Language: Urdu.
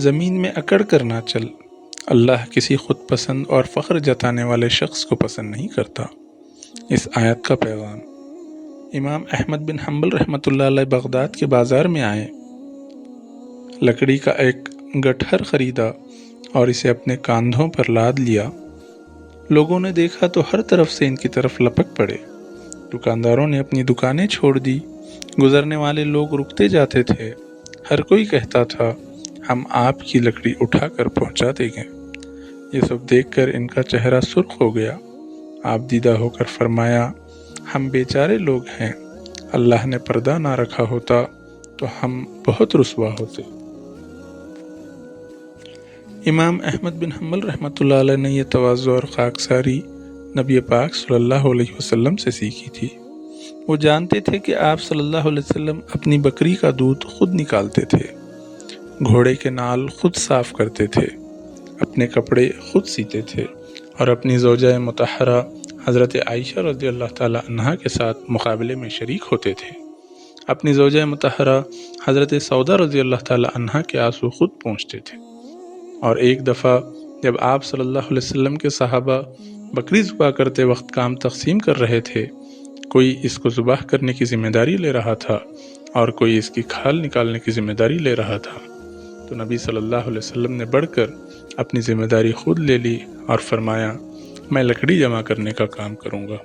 زمین میں اکڑ کر نہ چل، اللہ کسی خود پسند اور فخر جتانے والے شخص کو پسند نہیں کرتا۔ اس آیت کا پیغام: امام احمد بن حنبل رحمۃ اللہ علیہ بغداد کے بازار میں آئے، لکڑی کا ایک گٹھر خریدا اور اسے اپنے کاندھوں پر لاد لیا۔ لوگوں نے دیکھا تو ہر طرف سے ان کی طرف لپک پڑے۔ دکانداروں نے اپنی دکانیں چھوڑ دی، گزرنے والے لوگ رکتے جاتے تھے، ہر کوئی کہتا تھا ہم آپ کی لکڑی اٹھا کر پہنچا دیں گے۔ یہ سب دیکھ کر ان کا چہرہ سرخ ہو گیا۔ آپ دیدہ ہو کر فرمایا، ہم بیچارے لوگ ہیں، اللہ نے پردہ نہ رکھا ہوتا تو ہم بہت رسوا ہوتے۔ امام احمد بن حنبل رحمۃ اللہ علیہ نے یہ تواضع اور خاکساری نبی پاک صلی اللہ علیہ وسلم سے سیکھی تھی۔ وہ جانتے تھے کہ آپ صلی اللہ علیہ وسلم اپنی بکری کا دودھ خود نکالتے تھے، گھوڑے کے نال خود صاف کرتے تھے، اپنے کپڑے خود سیتے تھے اور اپنی زوجہ مطہرہ حضرت عائشہ رضی اللہ تعالی عنہا کے ساتھ مقابلے میں شریک ہوتے تھے۔ اپنی زوجہ مطہرہ حضرت سودا رضی اللہ تعالی عنہا کے آنسو خود پونچھتے تھے۔ اور ایک دفعہ جب آپ صلی اللہ علیہ وسلم کے صحابہ بکری ذبح کرتے وقت کام تقسیم کر رہے تھے، کوئی اس کو ذبح کرنے کی ذمہ داری لے رہا تھا اور کوئی اس کی کھال نکالنے کی ذمہ داری لے رہا تھا، تو نبی صلی اللہ علیہ وسلم نے بڑھ کر اپنی ذمہ داری خود لے لی اور فرمایا، میں لکڑی جمع کرنے کا کام کروں گا۔